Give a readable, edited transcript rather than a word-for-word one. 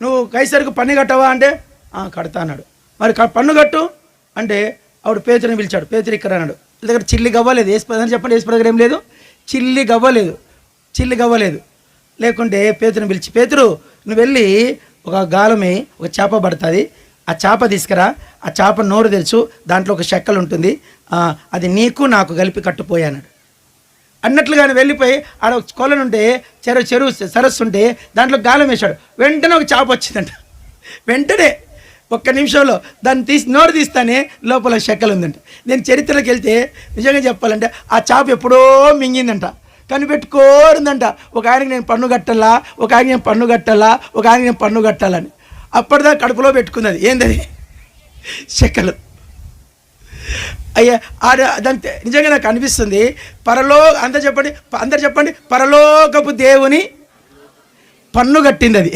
నువ్వు కైసరికి పన్ను కట్టవా అంటే కడతా అన్నాడు. మరి పన్ను కట్టు అంటే ఆవిడ పేతురుని పిలిచాడు. పేతురు ఇక్కడ అన్నాడు, వీళ్ళ దగ్గర చిల్లి గవ్వలేదు. వేసిపోదని చెప్పండి, వేసిపో దగ్గర ఏం లేదు, చిల్లి గవ్వలేదు. లేకుంటే పేతురుని పిలిచి, పేతురు నువ్వు వెళ్ళి ఒక గాలమే ఒక చేప పడుతుంది, ఆ చేప తీసుకురా, ఆ చేప నోరు తెలుసు, దాంట్లో ఒక చెక్కలు ఉంటుంది, అది నీకు నాకు కలిపి కట్టుపోయాడు అన్నట్లుగానే వెళ్ళిపోయి ఆడ కొలనుంటే చెరువు సరస్సు ఉంటే దాంట్లో గాలం వేశాడు. వెంటనే ఒక చేప వచ్చిందంట. వెంటనే ఒక్క నిమిషంలో దాన్ని తీసి నోరు తీస్తానే లోపల చెక్కలు ఉందంట. నేను చరిత్రలోకి వెళ్తే నిజంగా చెప్పాలంటే ఆ చేప ఎప్పుడో మింగిందంట, కనిపెట్టుకోరుందంట. ఒక ఆయనకి నేను పన్ను కట్టాలా, ఒక ఆయనకి నేను పన్ను కట్టాలని. అప్పటిదాకా కడుపులో పెట్టుకున్నది ఏందని, చెక్కలు. అయ్యా దాని నిజంగా నాకు అనిపిస్తుంది, అందరు చెప్పండి పరలోకపు దేవుని పన్ను కట్టింది అది.